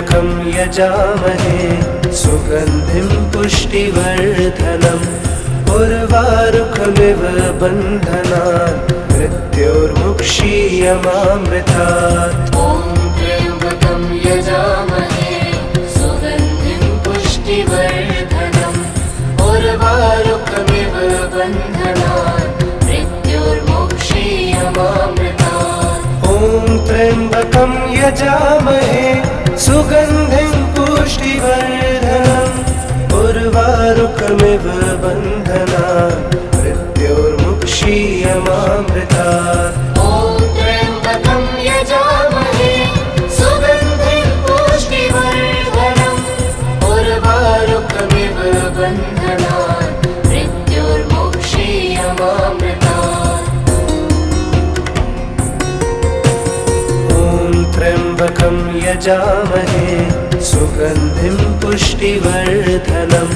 त्र्यम्बकं यजामहे सुगन्धिं पुष्टिवर्धनम् उर्वारुकमिव बन्धनान् मृत्योर्मुक्षीयमामृतात्। ॐ त्र्यम्बकं यजामहे सुगन्धिं पुष्टिवर्धनम् उर्वारुकमिव बन्धनान् मृत्योर्मुक्षीयमामृतात्। ॐ त्र्यम्बकं यजामहे सुगन्धिं पुष्टिवर्धनम् उर्वारुकमिव बन्धनान् मृत्योर्मुक्षीयमामृतात्। ॐ त्र्यम्बकं यजामहे सुगन्धिं पुष्टिवर्धनम् उर्वारुकमिव बन्धनान् मृत्योर्मुक्षीयमामृतात्। ॐ त्र्यम्बकं यजामहे सुगन्धिं पुष्टिवर्धनम्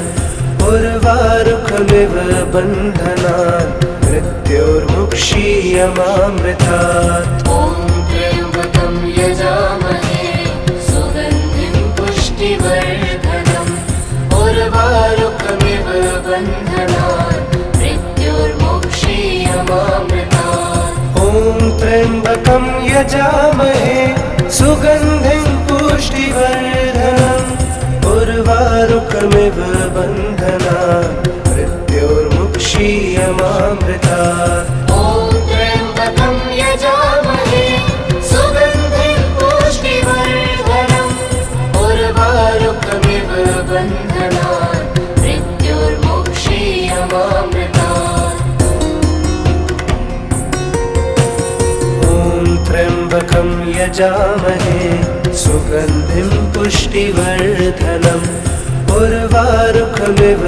उर्वारुकमिव बन्धनान् मृत्योर्मुक्षीयमामृतात्। ॐ त्र्यम्बकं यजामहे सुगन्धिं पुष्टिवर्धनम् उर्वारुकमिव बन्धनान् मृत्योर्मुक्षीयमामृतात्। ॐ त्र्यम्बकं यजामहे सुगन्धिं पुष्टिवर्धनम् उर्वारुकमिव बन्धनान् मृत्योर्मुक्षीयमामृतात्। ॐ त्र्यम्बकं यजामहे सुगन्धिं पुष्टिवर्धनम् उर्वारुकमिव बन्धनान् मृत्योर्मुक्षीयमामृतात्। ॐ त्र्यम्बकं यजामहे सुगन्धिं पुष्टिवर्धनम् उर्वारुकमिव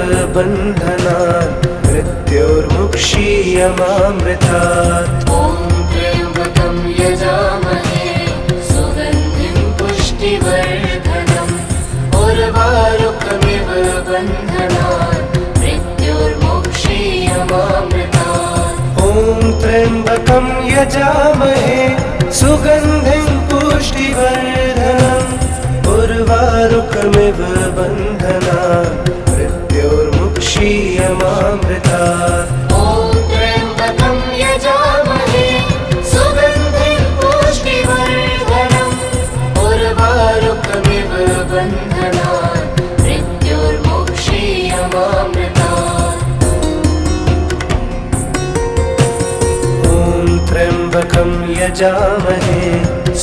बन्धनान् मृत्योर्मुक्षीयमामृतात्। ॐ त्र्यम्बकं यजामहे सुगन्धिं पुष्टिवर्धनम् उर्वारुकमिव बन्धनान् मृत्योर्मुक्षीयमामृतात्। ॐ त्र्यम्बकं यजामहे सुगन्धिं पुष्टिवर्धनम् उर्वारुकमिव बन्धनान् मृत्योर्मुक्षीयमामृतात्। ॐ त्र्यम्बकं यजामहे सुगन्धिं पुष्टिवर्धनम् उर्वारुकमिव बन्धनान् मृत्योर्मुक्षीयमामृतात्। ॐ त्र्यम्बकं यजामहे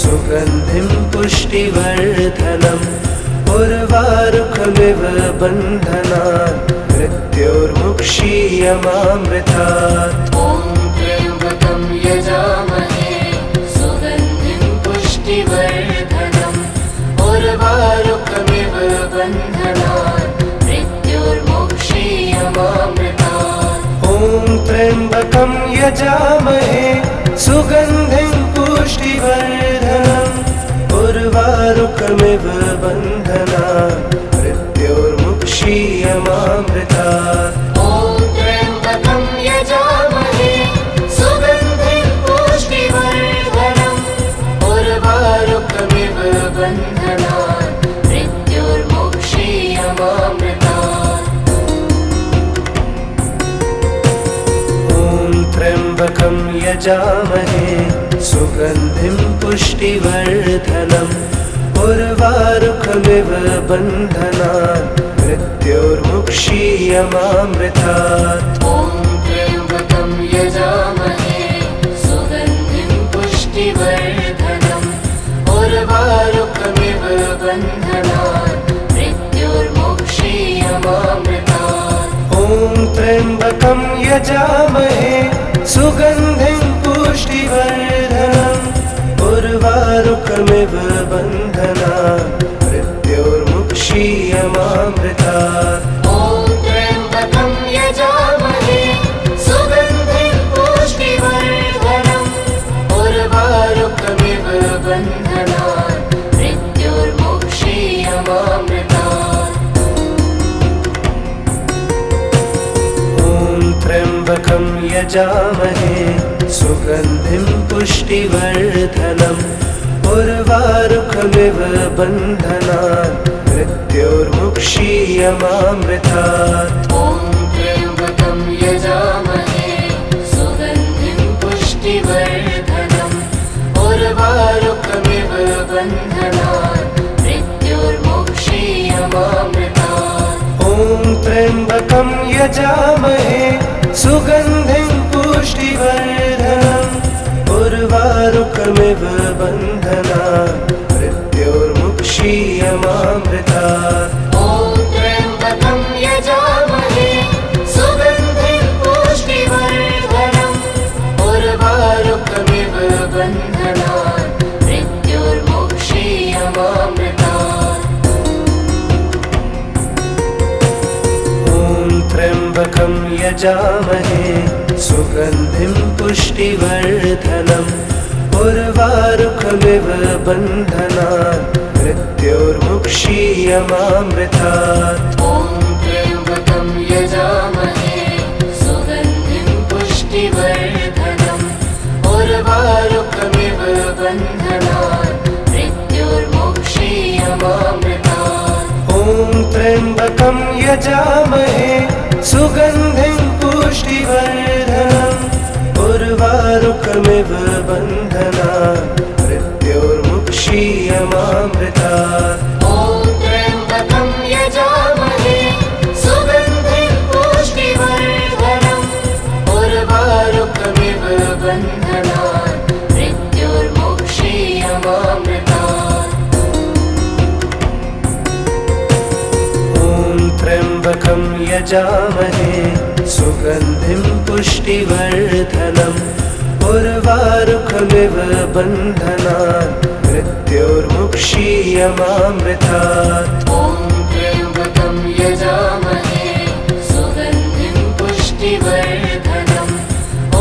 सुगन्धिं पुष्टिवर्धनम् उर्वारुकमिव बन्धनान् मृत्योर्मुक्षीयमामृतात्। ॐ त्र्यम्बकं यजामहे सुगन्धिं पुष्टिवर्धनम् उर्वारुकमिव बन्धनान् मृत्योर्मुक्षीयमामृतात्। ॐ त्र्यम्बकं यजामहे सुगन्धिं पुष्टिवर्धनम् उर्वारुकमिव बन्धनान् मृत्योर्मुक्षीयमामृतात्। ॐ त्र्यम्बकं यजामहे सुगन्धिं पुष्टिवर्धनम् उर्वारुकमिव बन्धनान् मृत्योर्मुक्षीयमामृतात्। ॐ त्र्यम्बकं यजामहे सुगन्धिं पुष्टिवर्धनम् उर्वारुकमिव बन्धनान् मृत्योर्मुक्षीयमामृतात्। ॐ त्र्यम्बकं यजामहे सुगन्धिं पुष्टिवर्धनम् उर्वारुकमिव बन्धनान् मृत्योर्मुक्षीयमामृतात्। ॐ त्र्यम्बकं यजामहे सुगन्धिं पुष्टिवर्धनम् उर्वारुकमिव बन्धनान् मृत्योर्मुक्षीयमामृतात्। ॐ त्र्यम्बकं यजामहे सुगन्धिं पुष्टिवर्धनम् उर्वारुकमिव बन्धनान् मृत्योर्मुक्षीयमामृतात्। ॐ त्र्यम्बकं यजामहे सुगन्धिं पुष्टिवर्धनम् उर्वारुकमिव उर्वारुकमिव बन्धनान् मृत्योर्मुक्षीयमामृतात्। ॐ त्र्यम्बकं यजामहे सुगन्धिं पुष्टिवर्धनम् उर्वारुकमिव बन्धनान् मृत्योर्मुक्षीयमामृतात्। ॐ त्र्यम्बकं यजामहे सुगन्धिं पुष्टिवर्धनम् उर्वारुकमिव बन्धनान् मृत्योर्मुक्षीयमामृतात्। ॐ त्र्यम्बकं यजामहे सुगन्धिं पुष्टिवर्धनम् उर्वारुकमिव बन्धनान् मृत्योर्मुक्षीयमामृतात्। ॐ त्र्यम्बकं यजामहे सुगन्धिं पुष्टिवर्धनम् उर्वारुकमिव बन्धनान् मृत्योर्मुक्षीयमामृतात्। ॐ त्र्यम्बकं यजामहे सुगन्धिं पुष्टिवर्धनम् उर्वारुकमिव बन्धनान् मृत्योर्मुक्षीयमामृतात्। ॐ त्र्यम्बकं यजामहे सुगन्धिं पुष्टिवर्धनम् उर्वारुकमिव बन्धनान् मृत्योर्मुक्षीयमामृतात्। ॐ त्र्यम्बकं यजामहे सुगन्धिं पुष्टिवर्धनम् उर्वारुकमिव बन्धनान् मृत्योर्मुक्षीयमामृतात्। ॐ त्र्यम्बकं यजामहे सुगन्धिं पुष्टिवर्धनम् उर्वारुकमिव बन्धनान् मृत्योर्मुक्षीयमामृतात्। ॐ त्र्यम्बकं यजामहे सुगन्धिं पुष्टिवर्धनम्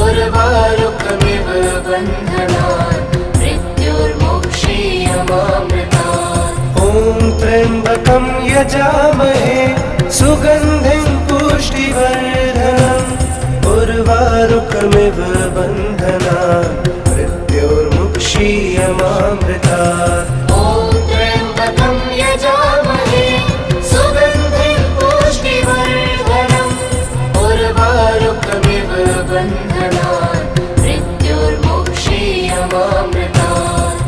उर्वारुकमिव बन्धनान् मृत्योर्मुक्षीयमामृतात्। ॐ त्र्यम्बकं यजामहे सुगन्धिं पुष्टिवर्धनम् उर्वारुकमिव बन्धनान् मृत्योर्मुक्षीयमामृतात्। ॐ त्र्यम्बकं यजामहे सुगन्धिं पुष्टिवर्धनम् उर्वारुकमिव बन्धनान् मृत्योर्मुक्षीयमामृतात्।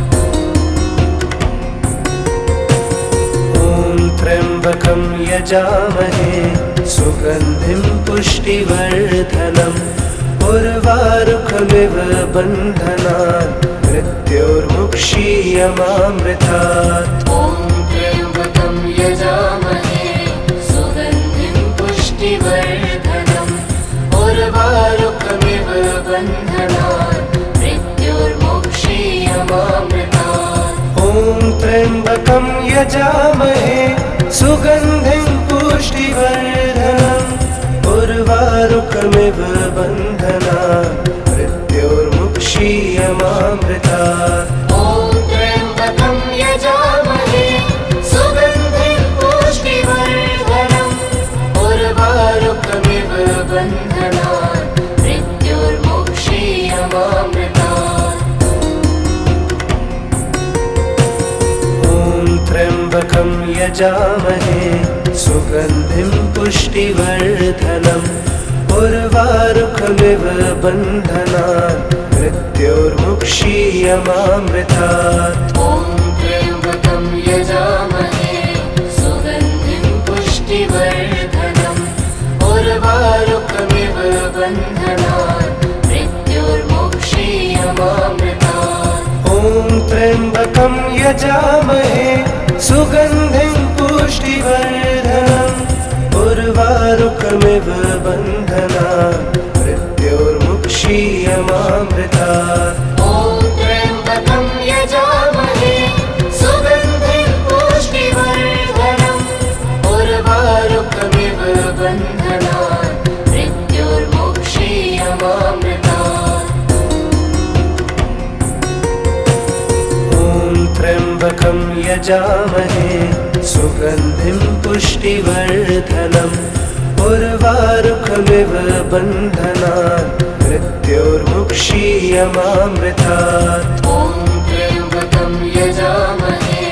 ॐ त्र्यम्बकं यजामहे सुगन्धिं पुष्टिवर्धनम् उर्वारुकमिव बन्धनान् मृत्योर्मुक्षीयमामृतात्। ॐ त्र्यम्बकं यजामहे सुगन्धिं पुष्टिवर्धनम् उर्वारुकमिव बन्धनान् मृत्योर्मुक्षीयमामृतात्। ॐ त्र्यम्बकं यजामहे सुगन्धिं पुष्टिवर्धनम् उर्वारुकमिव बन्धनान् मृत्योर्मुक्षीयमामृतात्। ॐ त्र्यम्बकं यजामहे सुगन्धिं पुष्टिवर्धनम् उर्वारुकमिव बन्धनान् मृत्योर्मुक्षीयमामृतात्। ॐ त्र्यम्बकं यजामहे सुगन्धिं पुष्टिवर्धनम् उर्वारुकमिव बन्धनान् मृत्योर्मुक्षीयमामृतात्। ॐ त्र्यम्बकं यजामहे सुगन्धिं पुष्टिवर्धनम् उर्वारुकमिव बन्धनान् मृत्योर्मुक्षीयमामृतात्। ॐ त्र्यम्बकं यजामहे सुगन्धिं पुष्टिवर्धनम् उर्वारुकमिव बन्धनान् मृत्योर्मुक्षीयमामृतात्। ॐ त्र्यम्बकं यजामहे सुगन्धिं पुष्टिवर्धनम् उर्वारुकमिव बन्धनान् मृत्योर्मुक्षीयमामृतात्। ॐ त्र्यम्बकं यजामहे सुगन्धिं पुष्टिवर्धनम् उर्वारुकमिव बन्धनान् मृत्योर्मुक्षीयमामृतात्। ॐ त्र्यम्बकं यजामहे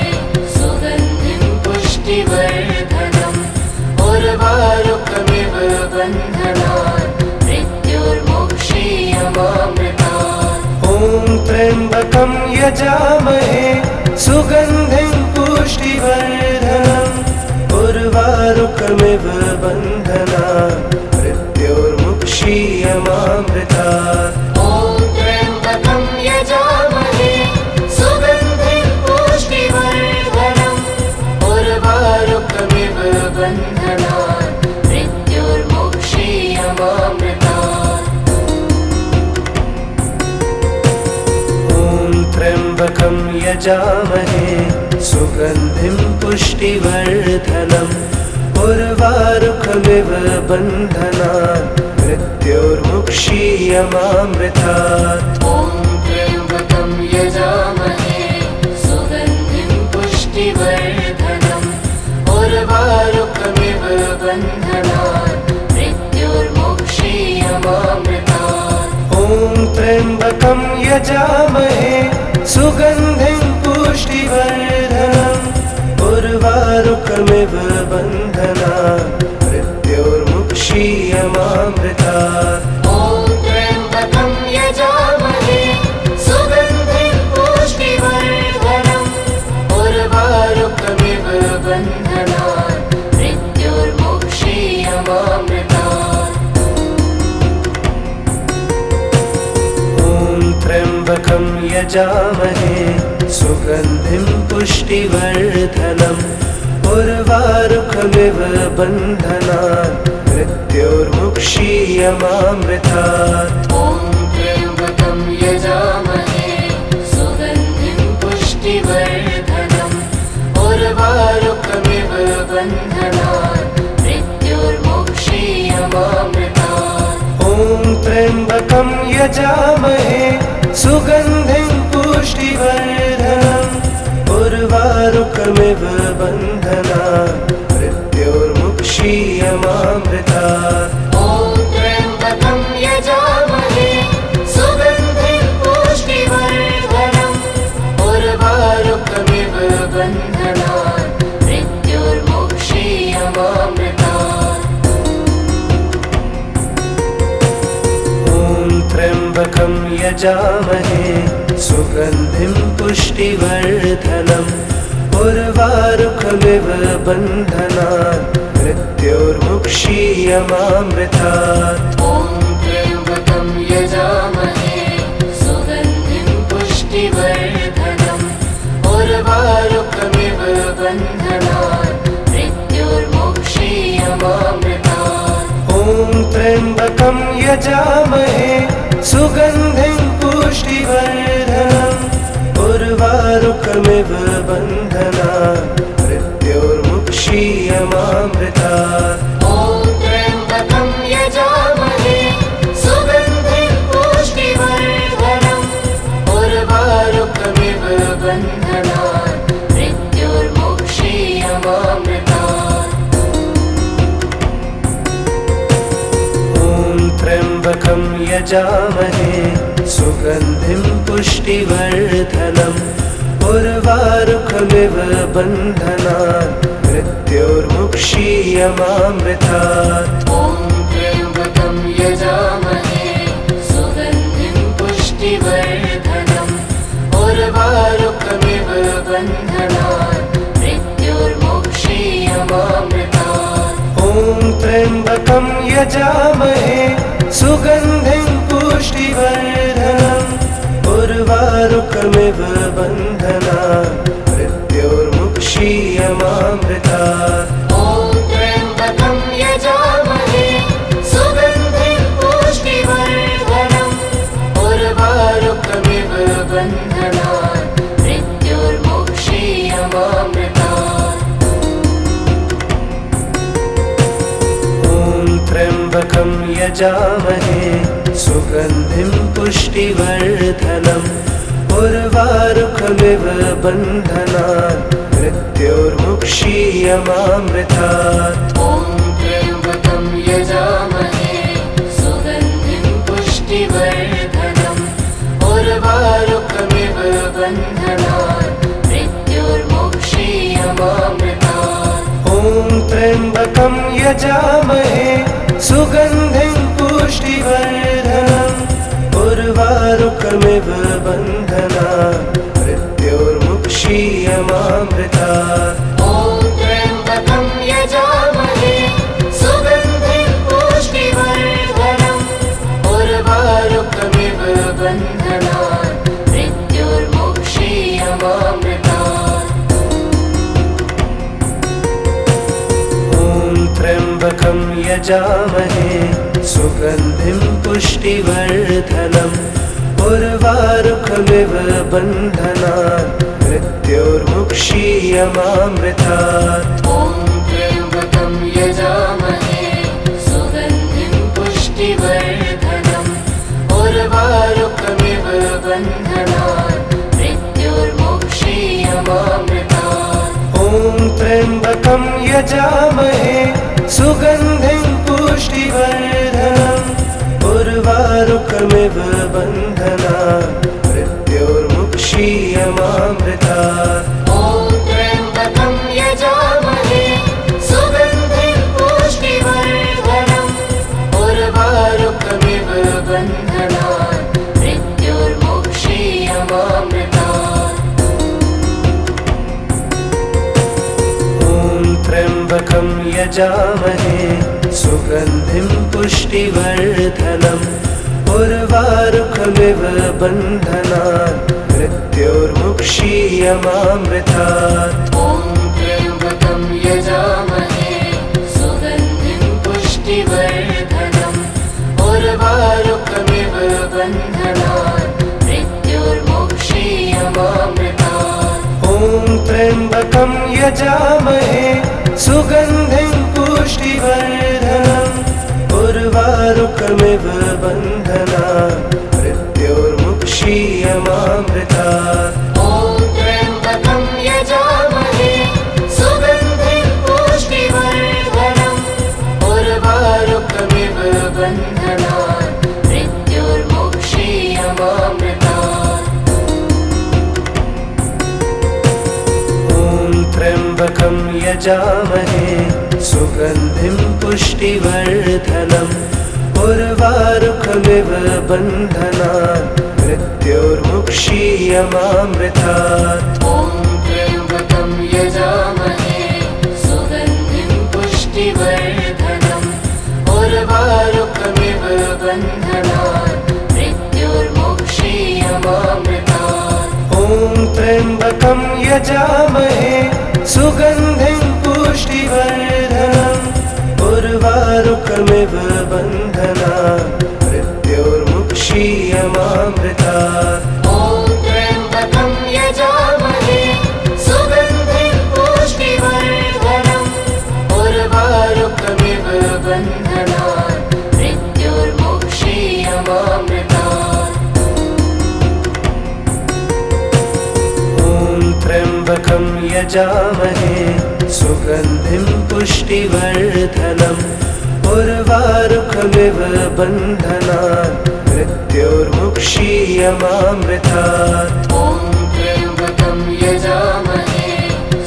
बन्धनात् मृत्युर्मुक्षीयमामृतात् ॐ त्र्यम्बकं यजामहे सुगन्धिं पुष्टिवर्धनम् उर्वारुकमिव बन्धनात् मृत्युर्मुक्षीयमामृतात् ॐ त्र्यम्बकं यजामहे सुगन्धिं पुष्टिवर्धनम् उर्वारुकमिव बन्धनात् मृत्युर्मुक्षीयमामृतात् ॐ त्र्यम्बकं यजामहे सुगन्धिं पुष्टिवर्धनम् उर्वारुकमिव बन्धनात् मृत्युर्मुक्षीयमामृतात् ॐ त्र्यम्बकं यजामहे सुगन्धिं पुष्टिवर्धनम् उर्वारुकमिव बन्धनात् मृत्युर्मुक्षीयमामृतात् ॐ त्र्यम्बकं यजामहे सुगन्धिं पुष्टिवर्धनम् उर्वारुकमिव बन्धनात् मृत्युर्मुक्षीयमामृतात् ॐ त्र्यम्बकं यजामहे सुगन्धिं पुष्टिवर्धनम् उर्वारुकमिव बन्धनात् मृत्युर्मुक्षीयमामृतात् ॐ त्र्यम्बकं यजामहे सुगन्धिं पुष्टिवर्धनम् उर्वारुकमिव बन्धनात् मृत्युर्मुक्षीयमामृतात् ॐ त्र्यम्बकं यजामहे सुगन्धिं पुष्टिवर्धनम् उर्वारुकमिव बन्धनात् मृत्युर्मुक्षीयमामृतात् ॐ त्र्यम्बकं यजामहे सुगन्धिं पुष्टिवर्धनम् उर्वारुकमिव बन्धनात् मृत्युर्मुक्षीयमामृतात् ॐ त्र्यम्बकं यजामहे सुगन्धिं पुष्टिवर्धनम् उर्वारुकमिव बन्धनात् मृत्युर्मुक्षीयमामृतात् ॐ त्र्यम्बकं यजामहे सुगन्धिं पुष्टिवर्धनम् उर्वारुकमिव बन्धनात् मृत्युर्मुक्षीयमामृतात् ॐ त्र्यम्बकं यजामहे सुगन्धिं पुष्टिवर्धनम् उर्वारुकमिव बन्धनात् मृत्युर्मुक्षीयमामृतात् ॐ त्र्यम्बकं यजामहे सुगन्धिं पुष्टिवर्धनम् उर्वारुकमिव बन्धनात् मृत्युर्मुक्षीयमामृतात् ॐ त्र्यम्बकं यजामहे सुगन्धिं पुष्टिवर्धनम् उर्वारुकमिव बन्धनात् मृत्युर्मुक्षीयमामृतात् ॐ त्र्यम्बकं यजामहे सुगन्धिं पुष्टिवर्धनम् उर्वारुकमिव बन्धनात् मृत्युर्मुक्षीयमामृतात् ॐ त्र्यम्बकं यजामहे सुगन्धिं पुष्टिवर्धनम् उर्वारुकमिव बन्धनात् मृत्युर्मुक्षीयमामृतात् ॐ त्र्यम्बकं यजामहे सुगन्धिं पुष्टिवर्धनम् उर्वारुकमिव बन्धनात् मृत्युर्मुक्षीयमामृतात् ॐ त्र्यम्बकं यजामहे सुगन्धिं पुष्टिवर्धनम् उर्वारुकमिव बन्धनात् मृत्युर्मुक्षीयमामृतात् ॐ त्र्यम्बकं यजामहे सुगन्धिं पुष्टिवर्धनम् उर्वारुकमिव बन्धनात् मृत्युर्मुक्षीयमामृतात् ॐ त्र्यम्बकं यजामहे सुगन्धिं पुष्टिवर्धनम् उर्वारुकमिव बन्धनात् मृत्युर्मुक्षीयमामृतात् ॐ त्र्यम्बकं त्र्यम्बकं यजामहे सुगन्धिं पुष्टिवर्धनम् उर्वारुकमिव बन्धनान् मृत्योर्मुक्षीयमामृतात्। ॐ त्र्यम्बकं यजामहे सुगन्धिं पुष्टिवर्धनम् उर्वारुकमिव बन्धनान् मृत्योर्मुक्षीयमामृतात्। ॐ त्र्यम्बकं यजामहे सुगन्धिं पुष्टिवर्धनम् उर्वारुकमिव बन्धनान् मृत्योर्मुक्षीयमामृतात्। ॐ त्र्यम्बकं यजामहे सुगन्धिं पुष्टिवर्धनम् उर्वारुकमिव बन्धनान् मृत्योर्मुक्षीयमामृतात्। ॐ त्र्यम्बकं यजामहे सुगन्धिं पुष्टिवर्धनम् उर्वारुकमिव बन्धनान् मृत्योर्मुक्षीयमामृतात्। ॐ त्र्यम्बकं यजामहे सुगन्धिं पुष्टिवर्धनम् उर्वारुकमिव बन्धनान् मृत्योर्मुक्षीयमामृतात्। ॐ त्र्यम्बकं यजामहे सुगन्धिं पुष्टिवर्धनम् उर्वारुकमिव बन्धनान् मृत्योर्मुक्षीयमामृतात्। ॐ त्र्यम्बकं यजामहे सुगन्धिं पुष्टिवर्धनम् उर्वारुकमिव बन्धनान् मृत्योर्मुक्षीयमामृतात्। ॐ त्र्यम्बकं यजामहे सुगन्धिं पुष्टिवर्धनम् उर्वारुकमिव बन्धनान् मृत्योर्मुक्षीयमामृतात्। ॐ त्र्यम्बकं यजामहे सुगन्धिं पुष्टिवर्धनम् उर्वारुकमिव बन्धनान् मृत्योर्मुक्षीयमामृतात्। ॐ त्र्यम्बकं यजामहे सुगन्धिं पुष्टिवर्धनम् उर्वारुकमिव बन्धनान् मृत्योर्मुक्षीयमामृतात्। ॐ त्र्यम्बकं यजामहे सुगन्धिं पुष्टिवर्धनम् उर्वारुकमिव बन्धनान् मृत्योर्मुक्षीयमामृतात्। ॐ त्र्यम्बकं यजामहे सुगन्धिं पुष्टिवर्धनम् उर्वारुकमिव बन्धनान् मृत्योर्मुक्षीयमामृतात्। ॐ त्र्यम्बकं यजामहे सुगन्धिं पुष्टिवर्धनम् उर्वारुकमिव बन्धनान् मृत्योर्मुक्षीयमामृतात्। ॐ त्र्यम्बकं यजामहे सुगन्धिं पुष्टिवर्धनम् उर्वारुकमिव बन्धनान् मृत्योर्मुक्षीयमामृतात्। ॐ त्र्यम्बकं यजामहे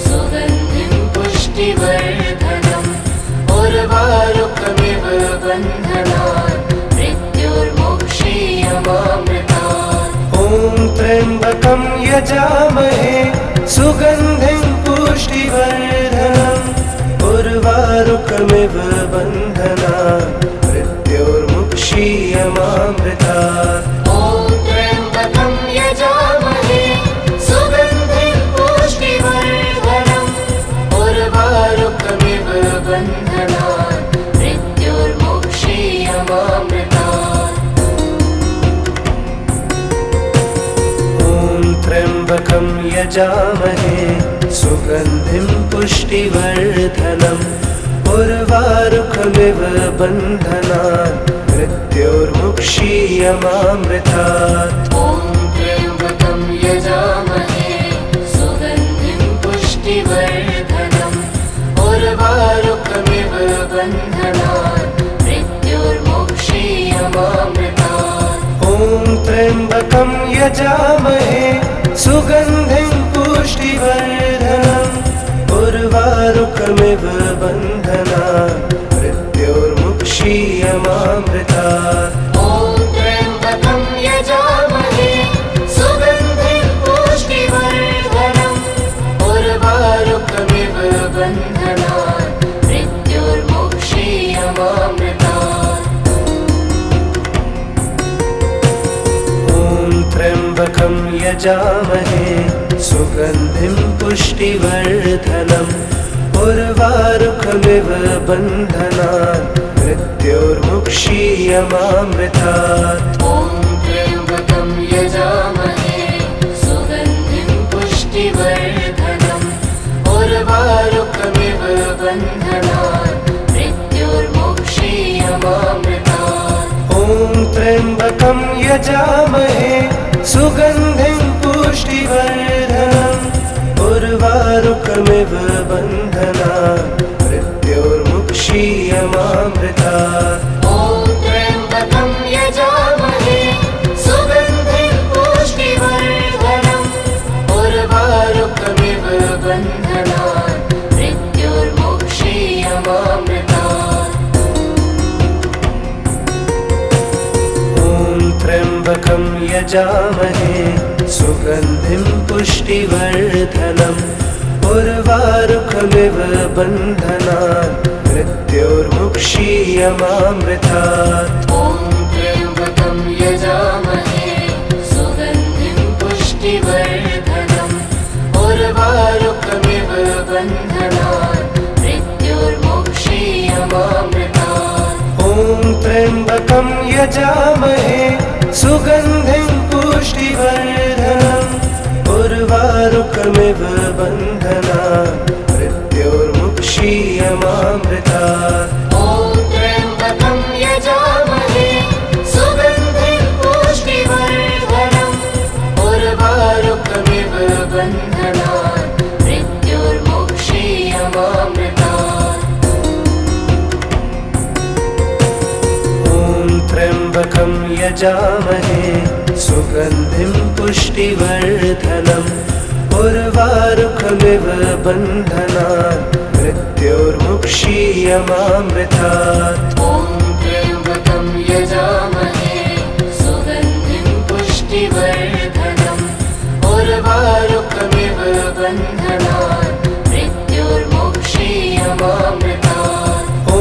सुगन्धिं पुष्टिवर्धनम् उर्वारुकमिव बन्धनान् मृत्योर्मुक्षीयमामृतात्। ॐ त्र्यम्बकं यजामहे सुगन्धिं पुष्टिवर्धनम् उर्वारुकमिव बन्धनान् मृत्योर्मुक्षीयमामृतात्। ॐ त्र्यम्बकं यजामहे सुगन्धिं पुष्टिवर्धनम् उर्वारुकमिव बन्धनान् मृत्योर्मुक्षीयमामृतात्। ॐ त्र्यम्बकं यजामहे सुगन्धिं पुष्टिवर्धनम् उर्वारुकमिव बन्धनान् मृत्योर्मुक्षीयमामृतात्। ॐ त्र्यम्बकं यजामहे सुगन्धिं पुष्टिवर्धनम् उर्वारुकमिव बन्धनान् मृत्योर्मुक्षीयमामृतात्। ॐ त्र्यम्बकं यजामहे सुगन्धिं पुष्टिवर्धनम् उर्वारुकमिव बन्धनान् मृत्योर्मुक्षीयमामृतात्। ॐ त्र्यम्बकं यजामहे सुगन्धिं पुष्टिवर्धनम् उर्वारुकमिव बन्धनान् मृत्योर्मुक्षीयमामृतात्। ॐ त्र्यम्बकं यजामहे सुगन्धिं पुष्टिवर्धनम् उर्वारुकमिव बन्धनान् मृत्योर्मुक्षीयमामृतात्। ॐ त्र्यम्बकं यजामहे सुगन्धिं पुष्टिवर्धनम् उर्वारुकमिव बन्धनान् मृत्योर्मुक्षीयमामृतात्। ॐ त्र्यम्बकं यजामहे सुगन्धिं पुष्टिवर्धनम् उर्वारुकमिव बन्धनान् मृत्योर्मुक्षीयमामृतात्। ॐ त्र्यम्बकं यजामहे सुगन्धिं पुष्टिवर्धनम् उर्वारुकमिव बन्धनान् मृत्योर्मुक्षीयमामृतात्। ॐ त्र्यम्बकं यजामहे सुगन्धिं पुष्टिवर्धनम् उर्वारुकमिव बन्धनान् मृत्योर्मुक्षीयमामृतात्। ॐ त्र्यम्बकं यजामहे सुगन्धिं पुष्टिवर्धनम् उर्वारुकमिव बन्धनान् मृत्योर्मुक्षीयमामृतात्। ॐ त्र्यम्बकं यजामहे सुगन्धिं पुष्टिवर्धनम् उर्वारुकमिव बन्धनान् मृत्योर्मुक्षीयमामृतात्। ॐ त्र्यम्बकं यजामहे सुगन्धिं पुष्टिवर्धनम् उर्वारुकमिव बन्धनान् मृत्योर्मुक्षीयमामृतात्। ॐ त्र्यम्बकं यजामहे सुगन्धिं पुष्टिवर्धनम् उर्वारुकमिव बन्धनान् मृत्योर्मुक्षीयमामृतात्। ॐ त्र्यम्बकं यजामहे सुगन्धिं पुष्टिवर्धनम् उर्वारुकमिव बन्धनान् मृत्योर्मुक्षीयमामृतात्। ॐ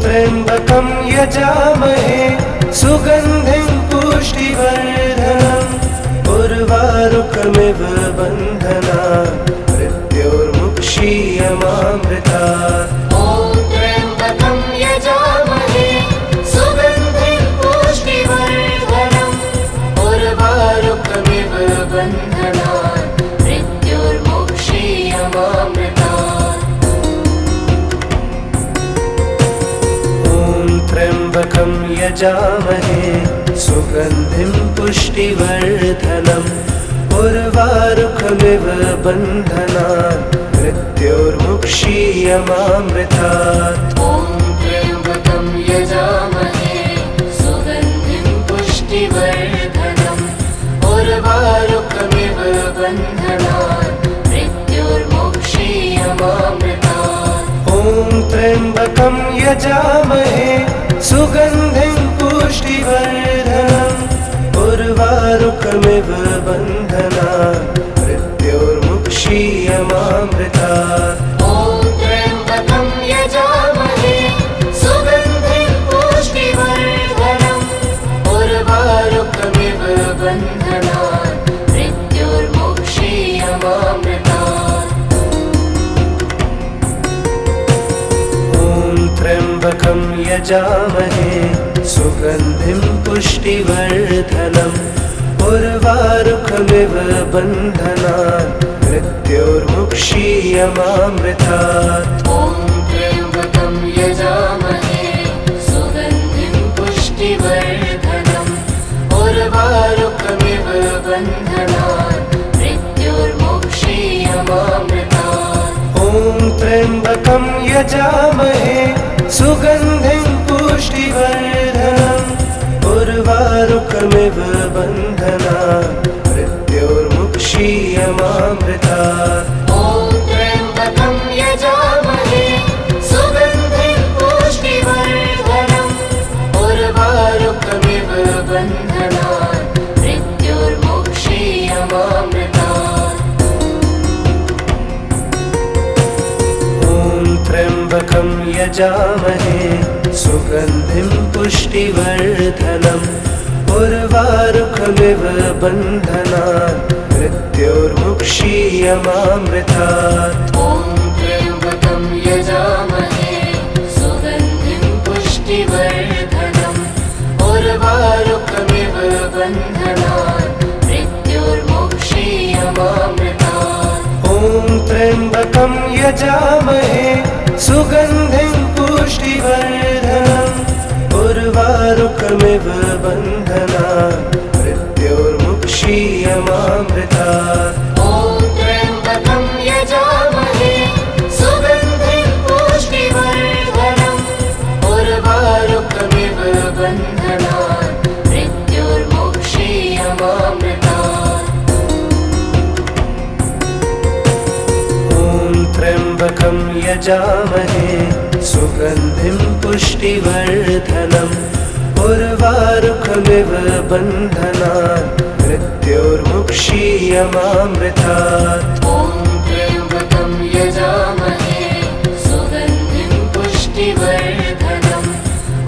त्र्यम्बकं यजामहे सुगन्धिं पुष्टिवर्धनम् उर्वारुकमिव बन्धनान् मृत्योर्मुक्षीयमामृतात्। ॐ त्र्यम्बकं यजामहे सुगन्धिं पुष्टिवर्धनम् उर्वारुकमिव बन्धनान् मृत्योर्मुक्षीयमामृतात्। ॐ त्र्यम्बकं यजामहे सुगन्धिं पुष्टिवर्धनम् उर्वारुकमिव बन्धनान् मृत्योर्मुक्षीयमामृतात्। ॐ त्र्यम्बकं यजामहे सुगन्धिं पुष्टिवर्धनम् उर्वारुकमिव बन्धनान् मृत्योर्मुक्षीयमामृतात्। ॐ त्र्यम्बकं यजामहे सुगन्धिं पुष्टिवर्धनम् उर्वारुकमिव बन्धनान् मृत्योर्मुक्षीयमामृतात्। ॐ त्र्यम्बकं यजामहे सुगन्धिं पुष्टिवर्धनम् उर्वारुकमिव बन्धनान् मृत्योर्मुक्षीयमामृतात्। ॐ त्र्यम्बकं यजामहे सुगन्धिं पुष्टिवर्धनम् उर्वारुकमिव बन्धनान् मृत्योर्मुक्षीयमामृतात्। ॐ त्र्यम्बकं यजामहे सुगन्धिं पुष्टिवर्धनम् उर्वारुकमिव बन्धनान् मृत्योर्मुक्षीयमामृतात्। ॐ त्र्यम्बकं यजामहे सुगन्धिं पुष्टिवर्धनम् उर्वारुकमिव बन्धनान् मृत्योर्मुक्षीयमामृतात्। ॐ त्र्यम्बकं यजामहे यजामहे सुगन्धिं पुष्टिवर्धनम् उर्वारुकमिव बन्धनान् मृत्योर्मुक्षीयमामृतात्। ॐ त्र्यम्बकं यजामहे सुगन्धिं पुष्टिवर्धनम् उर्वारुकमिव बन्धनान् मृत्योर्मुक्षीयमामृतात्। ॐ त्र्यम्बकं यजामहे सुगन्धिं पुष्टिवर्धनम् उर्वारुकमिव बन्धनान् मृत्योर्मुक्षीयमामृतात्। ॐ त्र्यम्बकं यजामहे सुगन्धिं पुष्टिवर्धनम् उर्वारुकमिव बन्धनान् मृत्योर्मुक्षीयमामृतात्। ॐ त्र्यम्बकं यजामहे सुगन्धिं पुष्टिवर्धनम् उर्वारुकमिव बन्धनान् मृत्योर्मुक्षीयमामृतात्। ॐ त्र्यम्बकं यजामहे सुगन्धिं पुष्टिवर्धनम्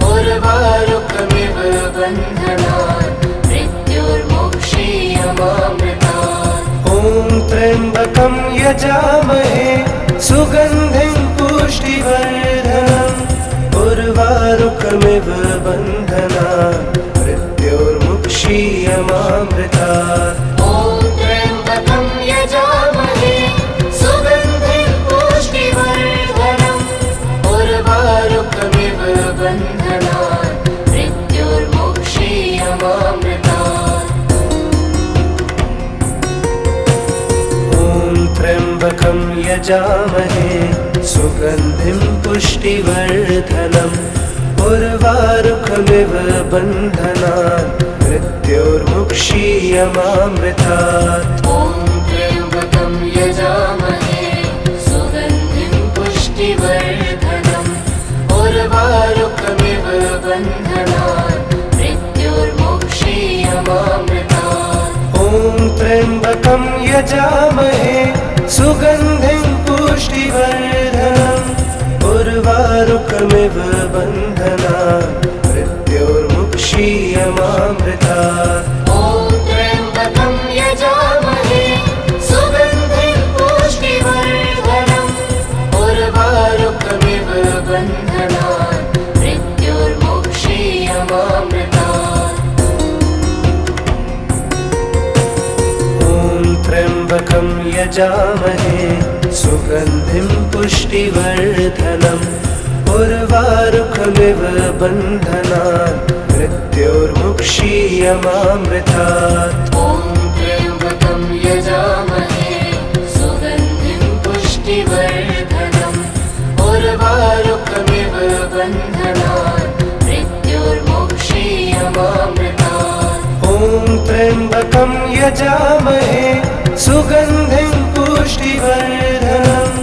उर्वारुकमिव बन्धनान् मृत्योर्मुक्षीयमामृतात्। ॐ त्र्यम्बकं यजामहे सुगन्धिं पुष्टिवर्धनम् उर्वारुकमिव बन्धनान् मृत्योर्मुक्षीयमामृतात्। ॐ त्र्यम्बकं यजामहे सुगन्धिं पुष्टिवर्धनम् उर्वारुकमिव बन्धनान् मृत्योर्मुक्षीयमामृतात्। ॐ त्र्यम्बकं यजामहे सुगन्धिं पुष्टिवर्धनम् उर्वारुकमिव बन्धनान् मृत्योर्मुक्षीयमामृतात्। ॐ त्र्यम्बकं यजामहे सुगन्धिं पुष्टिवर्धनम् उर्वारुकमिव बन्धनान् मृत्योर्मुक्षीयमामृतात्। ॐ त्र्यम्बकं यजामहे सुगन्धिं पुष्टिवर्धनम् उर्वारुकमिव बन्धनान् मृत्योर्मुक्षीयमामृतात्। ॐ त्र्यम्बकं यजामहे सुगन्धिं पुष्टिवर्धनम् उर्वारुकमिव बन्धनान् मृत्योर्मुक्षीयमामृतात्। ॐ त्र्यम्बकं यजामहे सुगन्धिं पुष्टिवर्धनम् उर्वारुकमिव बन्धनान् मृत्योर्मुक्षीयमामृतात्। ॐ त्र्यम्बकं यजामहे सुगन्धिं पुष्टिवर्धनम् उर्वारुकमिव बन्धनान् मृत्योर्मुक्षीयमामृतात्। ॐ त्र्यम्बकं यजामहे सुगन्धिं पुष्टिवर्धनम्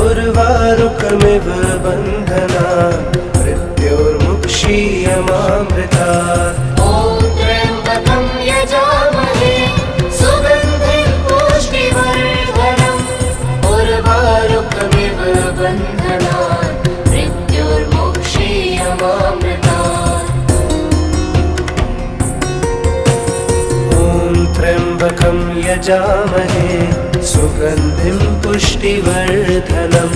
उर्वारुकमिव बन्धनान् मृत्योर्मुक्षीयमामृतात्। ॐ त्र्यम्बकं यजामहे सुगन्धिं पुष्टिवर्धनम् उर्वारुकमिव बन्धनान् मृत्योर्मुक्षीयमामृतात्। ॐ त्र्यम्बकं यजामहे सुगन्धिं पुष्टिवर्धनम्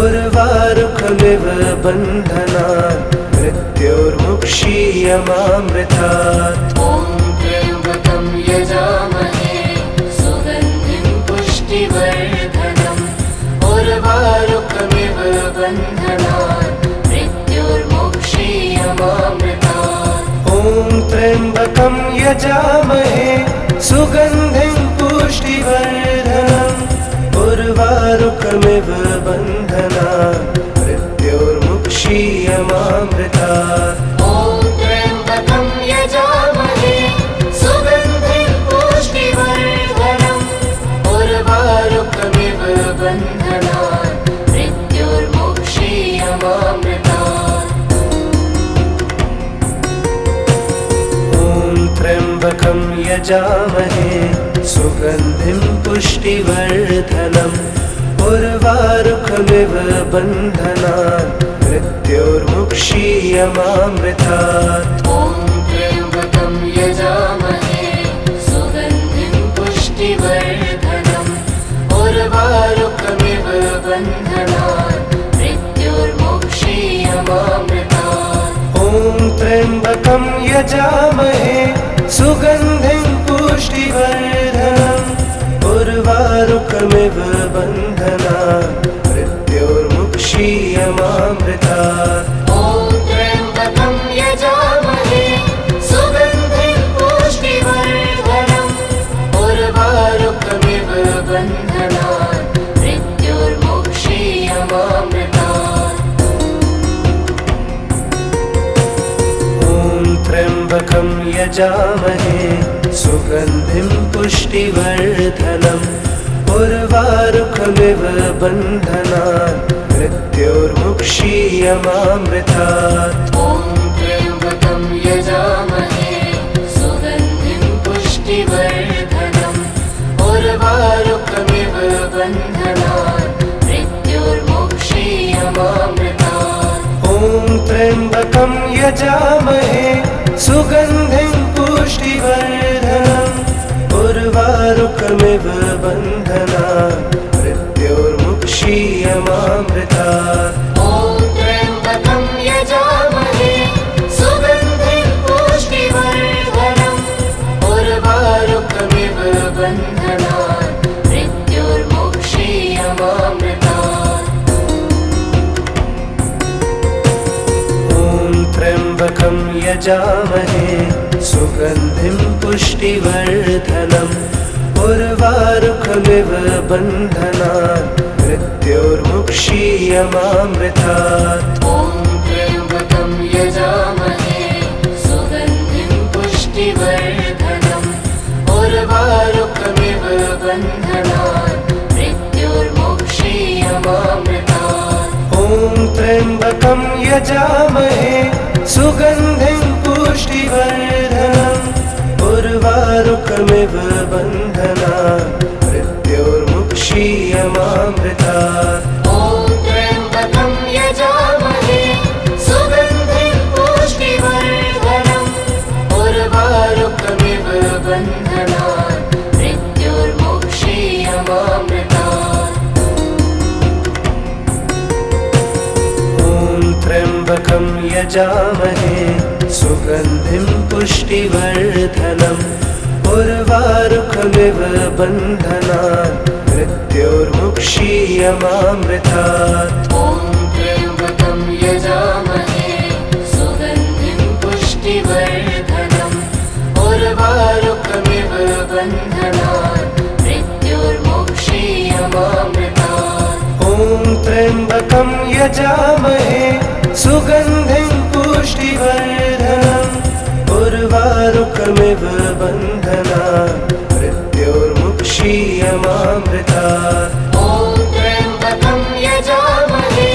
उर्वारुकमिव बन्धनान् मृत्योर्मुक्षीयमामृतात्। ॐ त्र्यम्बकं यजामहे सुगन्धिं पुष्टिवर्धनम् उर्वारुकमिव बन्धनान् मृत्योर्मुक्षीयमामृतात्। ॐ त्र्यम्बकं यजामहे सुगन्धिं पुष्टिवर्धनम् उर्वारुकमिव बन्धनान् मृत्योर्मुक्षीयमामृतात्। ॐ त्र्यम्बकं यजामहे सुगन्धिं पुष्टिवर्धनम् उर्वारुकमिव बन्धनान् मृत्योर्मुक्षीयमामृतात्। ॐ त्र्यम्बकं यजामहे सुगन्धिं पुष्टिवर्धनम् उर्वारुकमिव बन्धनान् मृत्योर्मुक्षीयमामृतात्। ॐ त्र्यम्बकं यजामहे सुगन्धिं पुष्टिवर्धनम् उर्वारुकमिव बन्धनात् मृत्योर्मुक्षीयमामृतात्। ॐ त्र्यम्बकं यजामहे सुगन्धिं पुष्टिवर्धनम् उर्वारुकमिव बन्धनात् मृत्योर्मुक्षीयमामृतात्। ॐ त्र्यम्बकं यजामहे सुगन्धिं पुष्टिवर्धनम् उर्वारुकमिव बन्धनात् मृत्योर्मुक्षीयमामृतात्। ॐ त्र्यम्बकं यजामहे सुगन्धिं पुष्टिवर्धनम् उर्वारुकमिव बन्धनात् मृत्योर्मुक्षीयमामृतात्। ॐ त्र्यम्बकं यजामहे सुगन्धिं पुष्टिवर्धनम् उर्वारुकमिव बन्धनात् मृत्योर्मुक्षीयमामृतात्। ॐ त्र्यम्बकं यजामहे सुगन्धिं पुष्टिवर्धनम् उर्वारुकमिव बन्धनात् मृत्योर्मुक्षीयमामृतात्। ॐ त्र्यम्बकं यजामहे सुगन्धिं पुष्टिवर्धनम् उर्वारुकमिव बन्धनात् मृत्योर्मुक्षीयमामृतात्। ॐ त्र्यम्बकं यजामहे सुगन्धिं पुष्टिवर्धनम् उर्वारुकमिव बन्धनात् मृत्योर्मुक्षीयमामृतात्। ॐ त्र्यम्बकं यजामहे सुगन्धिं पुष्टिवर्धनम् उर्वारुकमिव बन्धनात् मृत्योर्मुक्षीयमामृतात्। ॐ त्र्यम्बकं यजामहे सुगन्धिं पुष्टिवर्धनम् उर्वारुकमिव बन्धनात् मृत्योर्मुक्षीयमामृतात्। ॐ त्र्यम्बकं यजामहे सुगन्धिं पुष्टिवर्धनम् उर्वारुकमिव बन्धनात् मृत्योर्मुक्षीयमामृतात्। ॐ त्र्यम्बकं यजामहे सुगन्धिं पुष्टिवर्धनम् उर्वारुकमिव बन्धनात् मृत्योर्मुक्षीयमामृतात्। ॐ त्र्यम्बकं यजामहे सुगन्धिं पुष्टिवर्धनम् उर्वारुकमिव बन्धनात् मृत्योर्मुक्षीयमामृतात्। ॐ त्र्यम्बकं यजामहे सुगन्धिं पुष्टिवर्धनम् उर्वारुकमिव बन्धनात् मृत्योर्मुक्षीयमामृतात्। ॐ त्र्यम्बकं यजामहे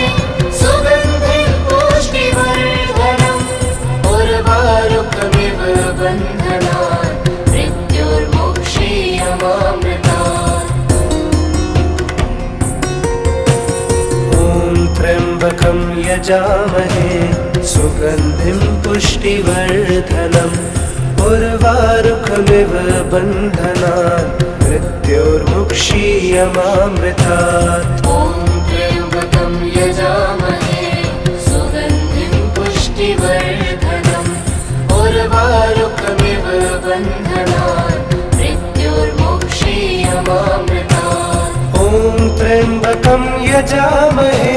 सुगन्धिं पुष्टिवर्धनम् उर्वारुकमिव बन्धनात् मृत्योर्मुक्षीयमामृतात्। ॐ त्र्यम्बकं यजामहे सुगन्धिं पुष्टिवर्धनम् उर्वारुकमिव बन्धनात् मृत्योर्मुक्षीयमामृतात्। ॐ त्र्यम्बकं यजामहे सुगन्धिं पुष्टिवर्धनम् उर्वारुकमिव बन्धनात् मृत्योर्मुक्षीयमामृतात्। ॐ त्र्यम्बकं यजामहे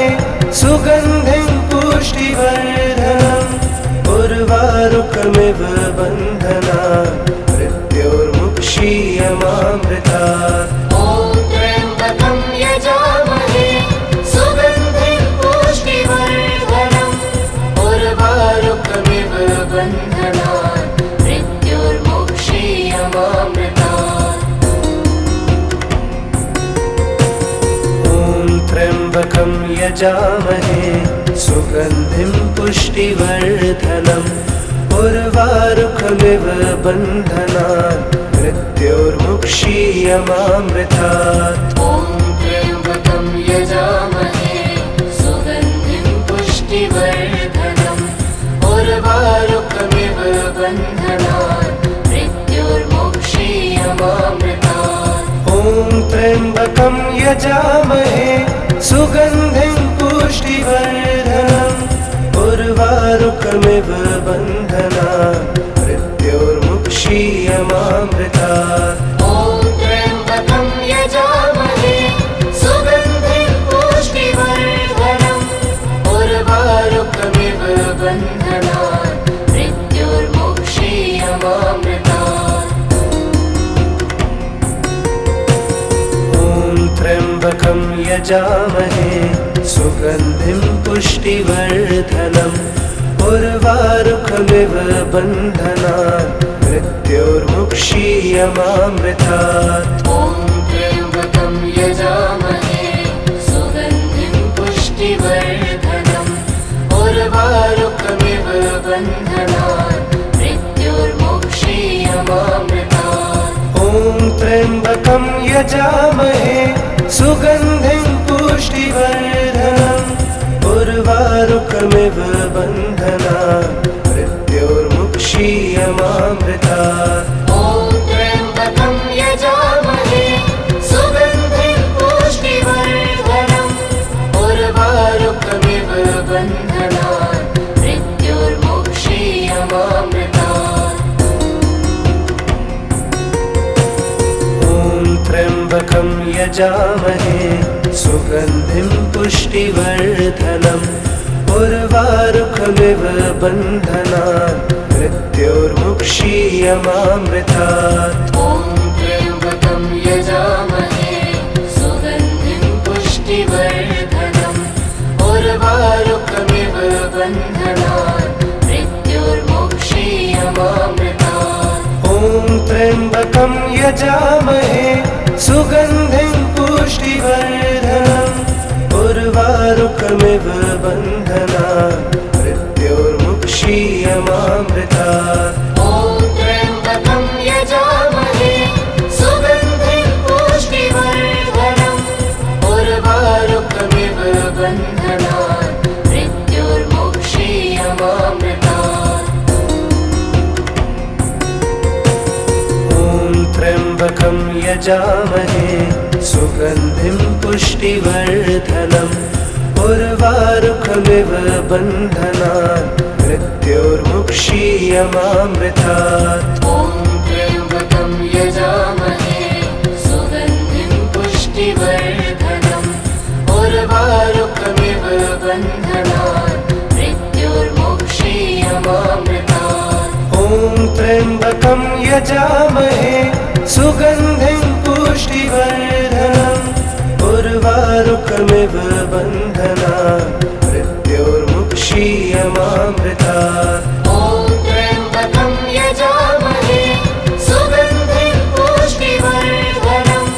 सुगन्धिं पुष्टिवर्धनम् उर्वारुकमिव बन्धनात् मृत्योर्मुक्षीयमामृतात्। ॐ त्र्यम्बकं यजामहे सुगन्धिं पुष्टिवर्धनम् उर्वारुकमिव बन्धनात् मृत्योर्मुक्षीयमामृतात्। ॐ त्र्यम्बकं यजामहे सुगन्धिं पुष्टिवर्धनम् उर्वारुकमिव बन्धनात् मृत्योर्मुक्षीयमामृतात्। ॐ त्र्यम्बकं यजामहे सुगन्धिं पुष्टिवर्धनम् पुष्टिवर्धनम् उर्वारुकमिव बन्धनात् मृत्युर्मुक्षीयमामृतात् ॐ त्र्यम्बकं यजामहे सुगन्धिं पुष्टिवर्धनम् उर्वारुकमिव बन्धनात् मृत्युर्मुक्षीयमामृतात् ॐ त्र्यम्बकं यजामहे सुगन्धिं पुष्टिवर्धनम् उर्वारुकमिव बन्धनात् मृत्युर्मुक्षीयमामृतात् ॐ त्र्यम्बकं यजामहे सुगन्धिं पुष्टिवर्धनम् उर्वारुकमिव बन्धनात् मृत्युर्मुक्षीयमामृतात् ॐ त्र्यम्बकं यजामहे सुगन्धिं पुष्टिवर्धनम् उर्वारुकमिव बन्धनात् मृत्युर्मुक्षीयमामृतात् ॐ त्र्यम्बकं यजामहे सुगन्धिं पुष्टिवर्धनम् उर्वारुकमिव बन्धनात् मृत्युर्मुक्षीयमामृतात् ॐ त्र्यम्बकं यजामहे सुगन्धिं पुष्टिवर्धनम् उर्वारुकमिव बन्धनात् मृत्युर्मुक्षीयमामृतात् ॐ त्र्यम्बकं यजामहे सुगन्धिं पुष्टिवर्धनम् उर्वारुकमिव बन्धनात् मृत्युर्मुक्षीयमामृतात् ॐ त्र्यम्बकं यजामहे सुगन्धिं पुष्टिवर्धनम् उर्वारुकमिव बन्धनात् मृत्युर्मुक्षीयमामृतात् ॐ त्र्यम्बकं यजामहे सुगन्धिं पुष्टिवर्धनम् उर्वारुकमिव बन्धनात् मृत्युर्मुक्षीयमामृतात् ॐ त्र्यम्बकं यजामहे सुगन्धिं पुष्टिवर्धनम् उर्वारुकमिव बन्धनात् मृत्युर्मुक्षीयमामृतात् ॐ त्र्यम्बकं यजामहे सुगन्धिं पुष्टिवर्धनम् उर्वारुकमिव बन्धनात् मृत्युर्मुक्षीयमामृतात् ॐ त्र्यम्बकं यजामहे सुगन्धिं पुष्टिवर्धनम् उर्वारुकमिव बन्धनात् मृत्युर्मुक्षीयमामृतात् ॐ त्र्यम्बकं यजामहे सुगन्धिं पुष्टिवर्धनम्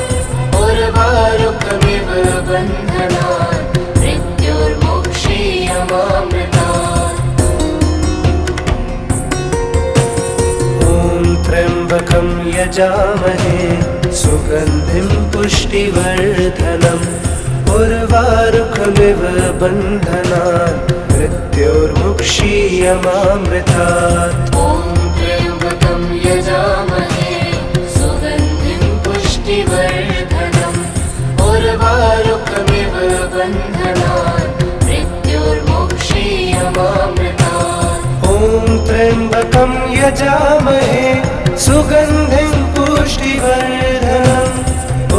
उर्वारुकमिव बन्धनात् मृत्युर्मुक्षीयमामृतात् ॐ त्र्यम्बकं यजामहे सुगन्धिं पुष्टिवर्धनम् उर्वारुकमिव बन्धनात् मृत्युर्मुक्षीयमामृतात् ॐ त्र्यम्बकं यजामहे सुगन्धिं पुष्टिवर्धनम् उर्वारुकमिव बन्धनात् मृत्युर्मुक्षीयमामृतात् ॐ त्र्यम्बकं यजामहे सुगन्धिं पुष्टिवर्धनम् उर्वारुकमिव बन्धनात् मृत्युर्मुक्षीयमामृतात् ॐ त्र्यम्बकं यजामहे सुगन्धिं पुष्टिवर्धनम्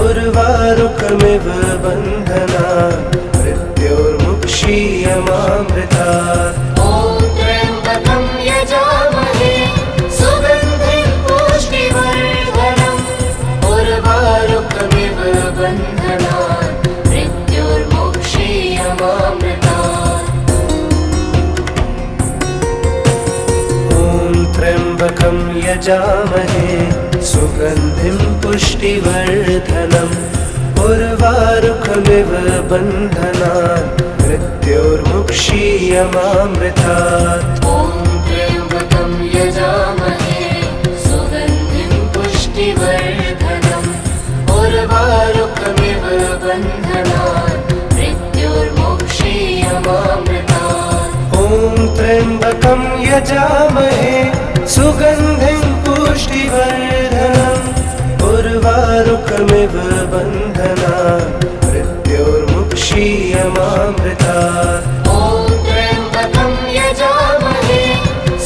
उर्वारुकमिव बन्धनात् मृत्युर्मुक्षीयमामृतात् ॐ त्र्यम्बकं यजामहे सुगन्धिं पुष्टिवर्धनम् उर्वारुकमिव बन्धनात् मृत्युर्मुक्षीयमामृतात् ॐ त्र्यम्बकं यजामहे सुगन्धिं पुष्टिवर्धनम् उर्वारुकमिव बन्धनात् मृत्युर्मुक्षीयमामृतात् ॐ त्र्यम्बकं यजामहे सुगन्धिं पुष्टिवर्धनम् उर्वारुकमिव बन्धनात् मृत्युर्मुक्षीयमामृतात् ॐ त्र्यम्बकं यजामहे सुगन्धिं पुष्टिवर्धनम् उर्वारुकमिव बन्धनान् मृत्योर्मुक्षीयमामृतात् ॐ त्र्यम्बकं यजामहे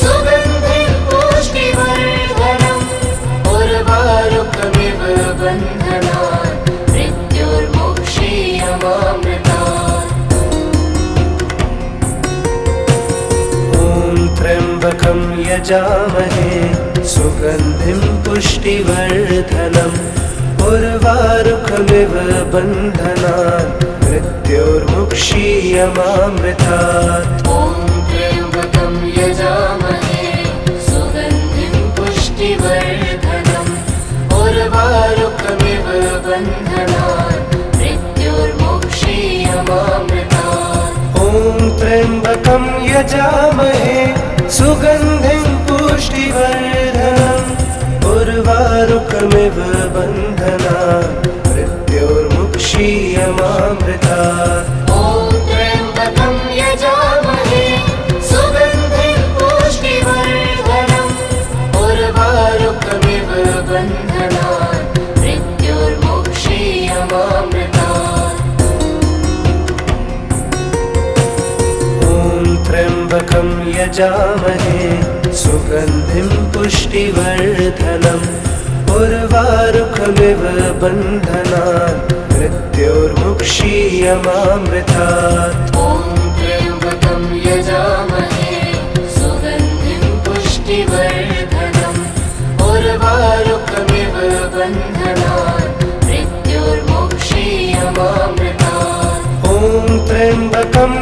सुगन्धिं पुष्टिवर्धनम् उर्वारुकमिव बन्धनान् मृत्योर्मुक्षीयमामृतात् ॐ त्र्यम्बकं यजामहे सुगन्धिं पुष्टिवर्धनम् उर्वारुकमिव बन्धनान् मृत्योर्मुक्षीयमामृतात् ॐ त्र्यम्बकं यजामहे सुगन्धिं पुष्टिवर्धनम् उर्वारुकमिव बन्धनान् मृत्योर्मुक्षीयमामृतात् ॐ त्र्यम्बकं यजामहे सुगन्धिं पुष्टिवर्धनम् उर्वारुकमिव बन्धनान् मृत्योर्मुक्षीयमामृतात् ॐ त्र्यम्बकं यजामहे सुगन्धिं पुष्टिवर्धनम् उर्वारुकमिव बन्धनान् मृत्योर्मुक्षीयमामृतात् ॐ त्र्यम्बकं यजामहे सुगन्धिं पुष्टिवर्धनम् उर्वारुकमिव बन्धनान् मृत्योर्मुक्षीयमामृतात् ॐ त्र्यम्बकं यजामहे सुगन्धिं पुष्टिवर्धनम् उर्वारुकमिव बन्धनान् मृत्योर्मुक्षीयमामृतात् ॐ त्र्यम्बकं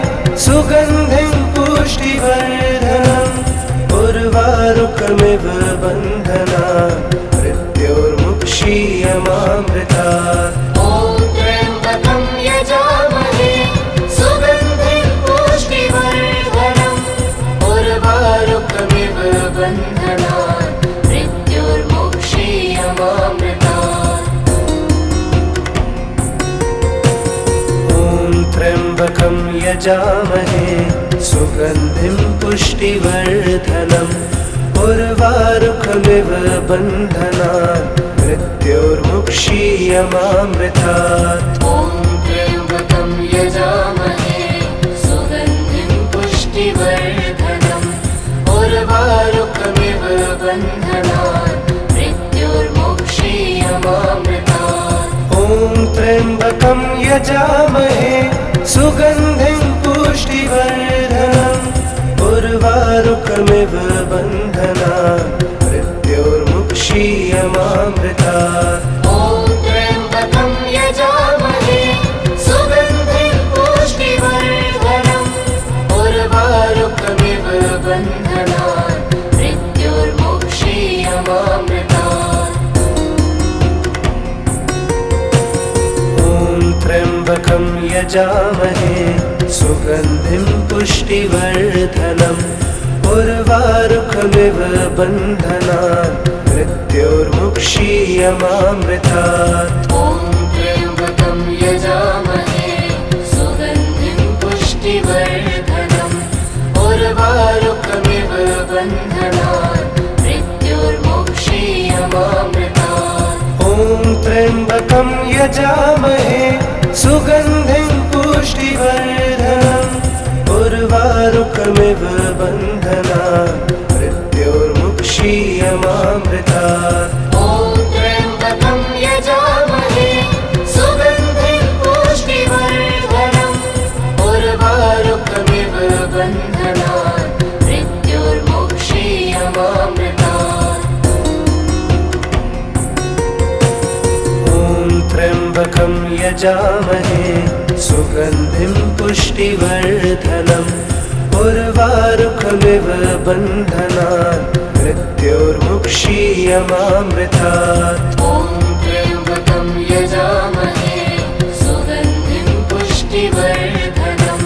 यजामहे सुगन्धिं पुष्टिवर्धनम् उर्वारुकमिव बन्धनान् मृत्योर्मुक्षीयमामृतात् ॐ त्र्यम्बकं यजामहे सुगन्धिं पुष्टिवर्धनम् उर्वारुकमिव बन्धनान् मृत्योर्मुक्षीयमामृतात् ॐ त्र्यम्बकं यजामहे सुगन्धिं पुष्टिवर्धनम् उर्वारुकमिव बन्धनान् मृत्योर्मुक्षीयमामृतात् ॐ त्र्यम्बकं यजामहे सुगन्धिं पुष्टिवर्धनम् उर्वारुकमिव बन्धनान् मृत्योर्मुक्षीयमामृतात् ॐ त्र्यम्बकं यजामहे सुगन्धिं पुष्टिवर्धनम् उर्वारुकमिव बन्धनान् मृत्योर्मुक्षीयमामृतात् ॐ त्र्यम्बकं यजामहे सुगन्धिं पुष्टिवर्धनम् उर्वारुकमिव बन्धनान् मृत्योर्मुक्षीयमामृतात् ॐ त्र्यम्बकं यजामहे सुगन्धिं पुष्टिवर्धनम् उर्वारुकमिव बन्धनान् मृत्योर्मुक्षीयमामृतात् ॐ त्र्यम्बकं यजामहे सुगन्धिं पुष्टिवर्धनम् उर्वारुकमिव बन्धनान् मृत्योर्मुक्षीयमामृतात् ॐ त्र्यम्बकं यजामहे सुगन्धिं पुष्टिवर्धनम् उर्वारुकमिव बन्धनान् मृत्योर्मुक्षीयमामृतात् ॐ त्र्यम्बकं यजामहे सुगन्धिं पुष्टिवर्धनम् उर्वारुकमिव बन्धनान् मृत्योर्मुक्षीयमामृतात् ॐ त्र्यम्बकं यजामहे सुगन्धिं पुष्टिवर्धनम् उर्वारुकमिव बन्धनान् मृत्योर्मुक्षीयमामृतात् ॐ त्र्यम्बकं यजामहे सुगन्धिं पुष्टिवर्धनम्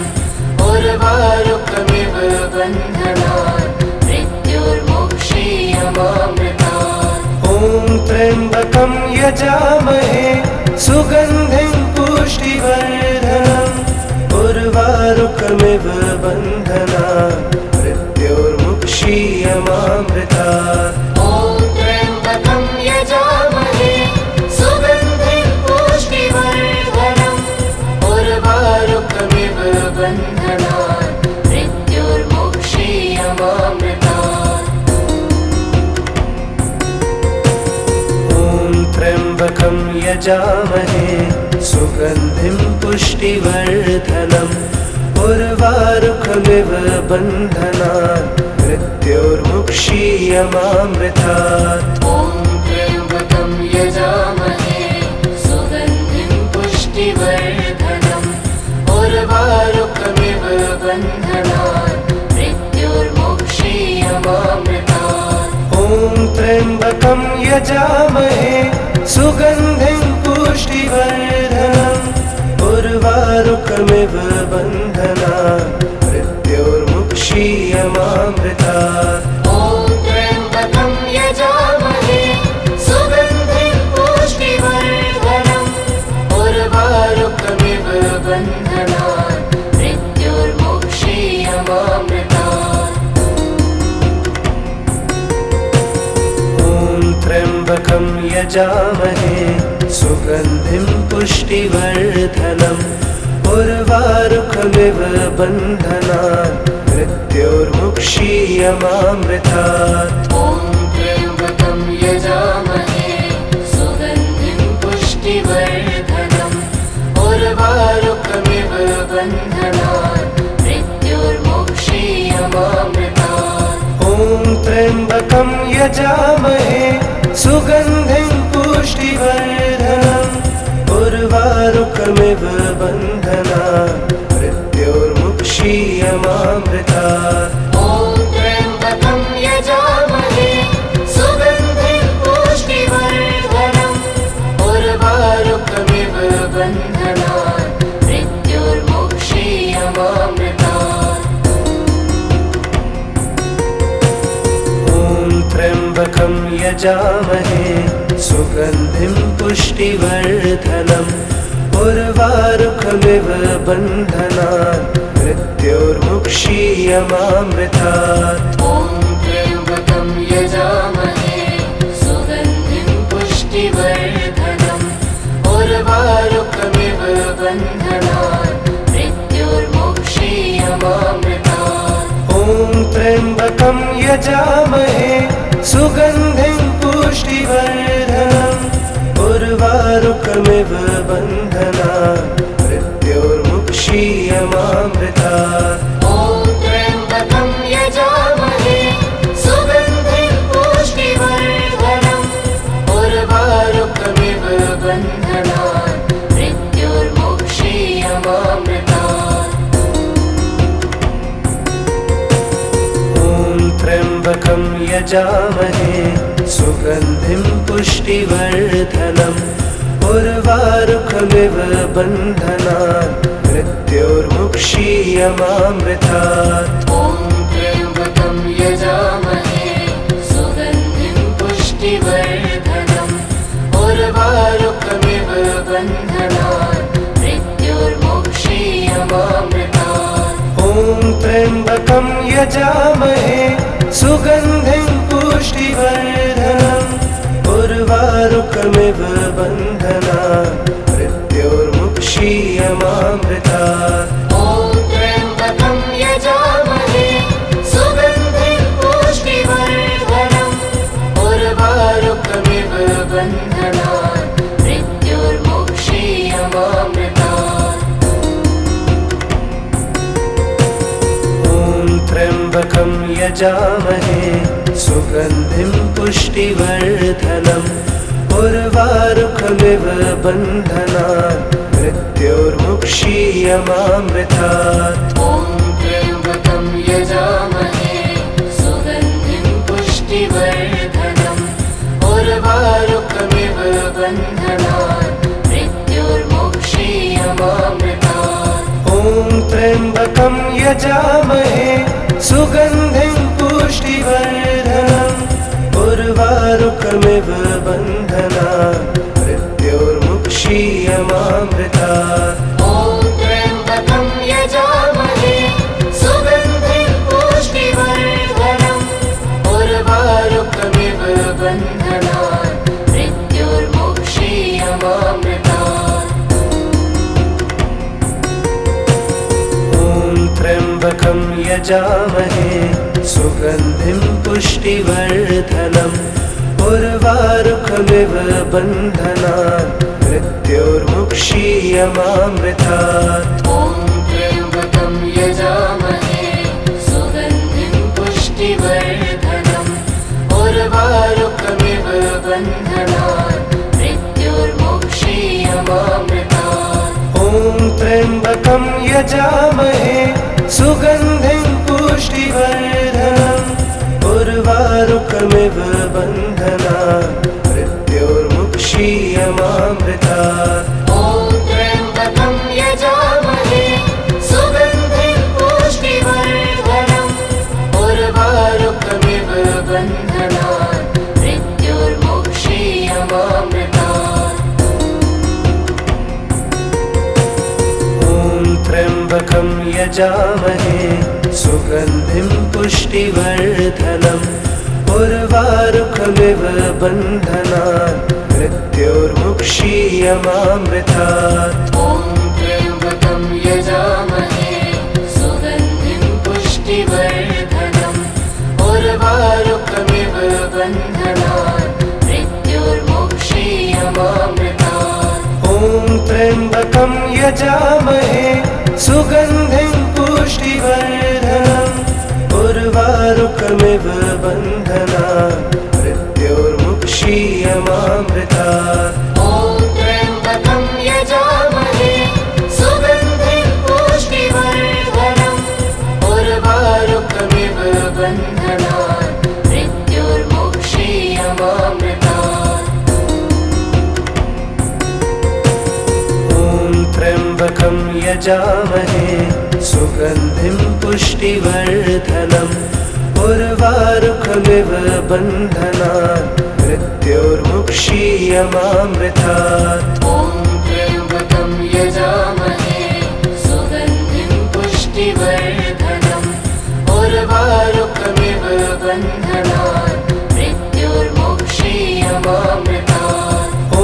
उर्वारुकमिव बन्धनान् मृत्योर्मुक्षीयमामृतात् ॐ त्र्यम्बकं यजामहे सुगन्धिं पुष्टिवर्धनम् उर्वारुकमिव बन्धनान् मृत्योर्मुक्षीयमामृतात्। ॐ त्र्यम्बकं यजामहे सुगन्धिं पुष्टिवर्धनम् उर्वारुकमिव बन्धनान् मृत्योर्मुक्षीयमामृतात्। ॐ त्र्यम्बकं यजामहे सुगन्धिं पुष्टिवर्धनम् उर्वारुकमिव बन्धनान् मृत्योर्मुक्षीयमामृतात्। ॐ त्र्यम्बकं यजामहे सुगन्धिं पुष्टिवर्धनम् उर्वारुकमिव बन्धनान् मृत्योर्मुक्षीयमामृतात्। ॐ त्र्यम्बकं यजामहे सुगन्धिं पुष्टिवर्धनम् उर्वारुकमिव बन्धनान् मृत्योर्मुक्षीयमामृतात्। ॐ त्र्यम्बकं यजामहे सुगन्धिं पुष्टिवर्धनम् उर्वारुकमिव बन्धनान् मृत्योर्मुक्षीयमामृतात्। ॐ त्र्यम्बकं यजामहे सुगन्धिं पुष्टिवर्धनम् उर्वारुकमिव बन्धनान् मृत्योर्मुक्षीयमामृतात्। ॐ त्र्यम्बकं यजामहे सुगन्धिं पुष्टिवर्धनम् उर्वारुकमिव बन्धनान् मृत्योर्मुक्षीयमामृतात्। ॐ त्र्यम्बकं यजामहे सुगन्धिं पुष्टिवर्धनम् उर्वारुकमिव बन्धनान् मृत्योर्मुक्षीयमामृतात्। ॐ त्र्यम्बकं यजामहे सुगन्धिं पुष्टिवर्धनम् उर्वारुकमिव बन्धनान् मृत्योर्मुक्षीयमामृतात्। ॐ त्र्यम्बकं यजामहे सुगन्धिं पुष्टिवर्धनम् उर्वारुकमिव बन्धनान् मृत्योर्मुक्षीयमामृतात्। ॐ त्र्यम्बकं यजामहे सुगन्धिं पुष्टिवर्धनम् उर्वारुकमिव बन्धनान् मृत्योर्मुक्षीयमामृतात्। ॐ त्र्यम्बकं यजामहे सुगन्धिं पुष्टिवर्धनम् उर्वारुकमिव बन्धनान् मृत्योर्मुक्षीयमामृतात्। ॐ त्र्यम्बकं यजामहे सुगन्धिं पुष्टिवर्धनम् उर्वारुकमिव बन्धनान् मृत्योर्मुक्षीयमामृतात्। ॐ त्र्यम्बकं यजामहे सुगन्धिं पुष्टिवर्धनम् उर्वारुकमिव बन्धनान् मृत्योर्मुक्षीयमामृतात्। ॐ त्र्यम्बकं यजामहे सुगन्धिं पुष्टिवर्धनम् उर्वारुकमिव बन्धनान् मृत्योर्मुक्षीयमामृतात्। ॐ त्र्यम्बकं यजामहे सुगन्धिं पुष्टिवर्धनम् उर्वारुकमिव बन्धनान् मृत्योर्मुक्षीयमामृतात्। ॐ त्र्यम्बकं यजामहे सुगन्धिं पुष्टिवर्धनम् उर्वारुकमिव बन्धनान् मृत्योर्मुक्षीयमामृतात्। ॐ त्र्यम्बकं यजामहे सुगन्धिं पुष्टिवर्धनम् उर्वारुकमिव बन्धनान् मृत्योर्मुक्षीयमामृतात्। ॐ त्र्यम्बकं यजामहे सुगन्धिं पुष्टिवर्धनम् उर्वारुकमिव बन्धनान् मृत्योर्मुक्षीयमामृतात्। ॐ त्र्यम्बकं यजामहे सुगन्धिं पुष्टिवर्धनम् उर्वारुकमिव बन्धनान् मृत्योर्मुक्षीयमामृतात्। ॐ त्र्यम्बकं यजामहे यजामहे सुगन्धिं पुष्टिवर्धनम् उर्वारुकमिव बन्धनान् मृत्योर्मुक्षीयमामृतात्। ॐ त्र्यम्बकं यजामहे सुगन्धिं पुष्टिवर्धनम् उर्वारुकमिव बन्धनान् मृत्योर्मुक्षीयमामृतात्। ॐ त्र्यम्बकं यजामहे सुगन्धिं पुष्टिवर्धनम् उर्वारुकमिव बन्धनान् मृत्योर्मुक्षीयमामृतात्। ॐ त्र्यम्बकं यजामहे सुगन्धिं पुष्टिवर्धनम् उर्वारुकमिव बन्धनान् मृत्योर्मुक्षीयमामृतात्। ॐ त्र्यम्बकं यजामहे सुगन्धिं पुष्टिवर्धनम् उर्वारुकमिव बन्धनान् मृत्योर्मुक्षीयमामृतात्। ॐ त्र्यम्बकं यजामहे सुगन्धिं पुष्टिवर्धनम् उर्वारुकमिव बन्धनान् मृत्योर्मुक्षीयमामृतात्। ॐ त्र्यम्बकं यजामहे सुगन्धिं पुष्टिवर्धनम् उर्वारुकमिव बन्धनान् मृत्योर्मुक्षीयमामृतात्। ॐ त्र्यम्बकं यजामहे सुगन्धिं पुष्टिवर्धनम् उर्वारुकमिव बन्धनान् मृत्योर्मुक्षीयमामृतात्। ॐ त्र्यम्बकं यजामहे सुगन्धिं पुष्टिवर्धनम् उर्वारुकमिव बन्धनान् मृत्योर्मुक्षीयमामृतात्। ॐ त्र्यम्बकं यजामहे सुगन्धिं पुष्टिवर्धनम् उर्वारुकमिव बन्धनान् मृत्योर्मुक्षीयमामृतात्। ॐ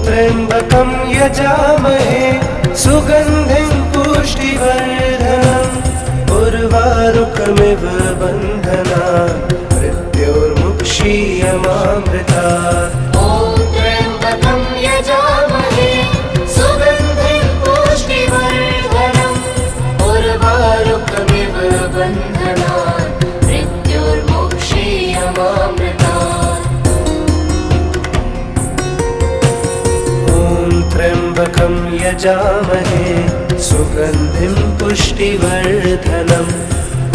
त्र्यम्बकं यजामहे सुगन्धिं पुष्टिवर्धनम् उर्वारुकमिव बन्धनान् मृत्योर्मुक्षीयमामृतात्। ॐ त्र्यम्बकं यजामहे सुगन्धिं पुष्टिवर्धनम् उर्वारुकमिव बन्धनान् मृत्योर्मुक्षीयमामृतात्। ॐ त्र्यम्बकं यजामहे सुगन्धिं पुष्टिवर्धनम्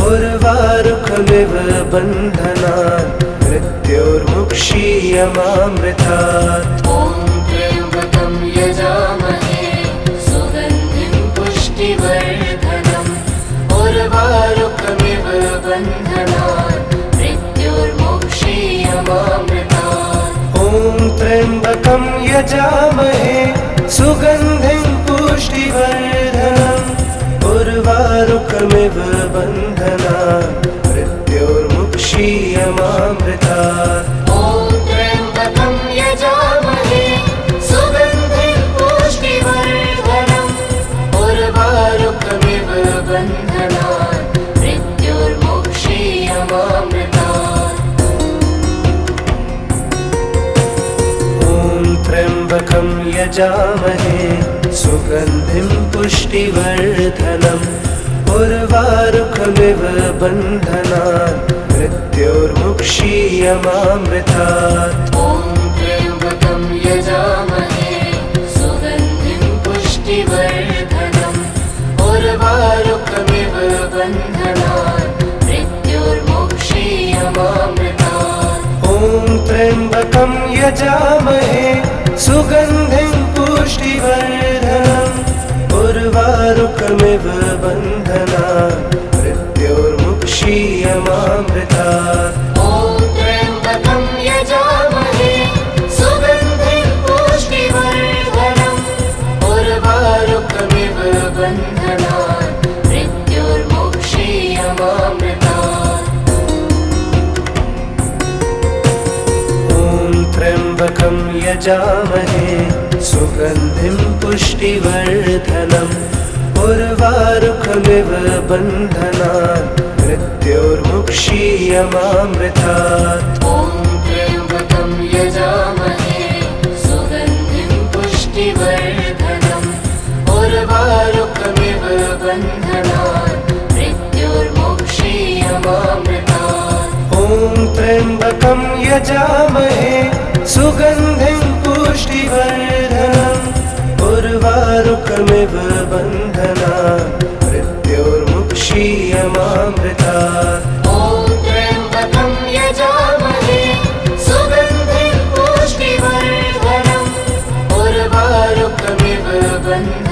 उर्वारुकमिव बन्धनान् मृत्योर्मुक्षीयमामृतात्। ॐ त्र्यम्बकं यजामहे सुगन्धिं पुष्टिवर्धनम् उर्वारुकमिव बन्धनान् मृत्योर्मुक्षीयमामृतात्। ॐ त्र्यम्बकं यजामहे सुगन्धिं पुष्टिवर्धनम् उर्वारुकमिव बन्धनान् मृत्योर्मुक्षीयमामृतात्। ॐ त्र्यम्बकं यजामहे सुगन्धिं पुष्टिवर्धनम् उर्वारुकमिव बन्धनान् मृत्योर्मुक्षीयमामृतात्। ॐ त्र्यम्बकं यजामहे सुगन्धिं पुष्टिवर्धनम् उर्वारुकमिव बन्धनान् मृत्योर्मुक्षीयमामृतात्। ॐ त्र्यम्बकं यजामहे सुगन्धिं पुष्टिवर्धनम् उर्वारुकमिव बन्धनान् मृत्योर्मुक्षीयमामृतात्। ॐ त्र्यम्बकं यजामहे सुगन्धिं पुष्टिवर्धनम् उर्वारुकमिव बन्धनान् मृत्योर्मुक्षीयमामृतात्। ॐ त्र्यम्बकं यजामहे सुगन्धिं पुष्टिवर्धनम् उर्वारुकमिव बन्धनान् मृत्योर्मुक्षीयमामृतात्। ॐ त्र्यम्बकं यजामहे सुगन्धिं पुष्टिवर्धनम् उर्वारुकमिव बन्धनान् मृत्योर्मुक्षीयमामृतात्। ॐ त्र्यम्बकं यजामहे सुगन्धिं पुष्टिवर्धनम् उर्वारुकमिव बन्धनात् मृत्योर्मुक्षीयमामृतात्। ॐ त्र्यम्बकं यजामहे सुगन्धिं पुष्टिवर्धनम् उर्वारुकमिव बन्धनात् मृत्योर्मुक्षीयमामृतात्। ॐ त्र्यम्बकं यजामहे सुगन्धिं पुष्टिवर्धनम् उर्वारुकमिव बन्धनात्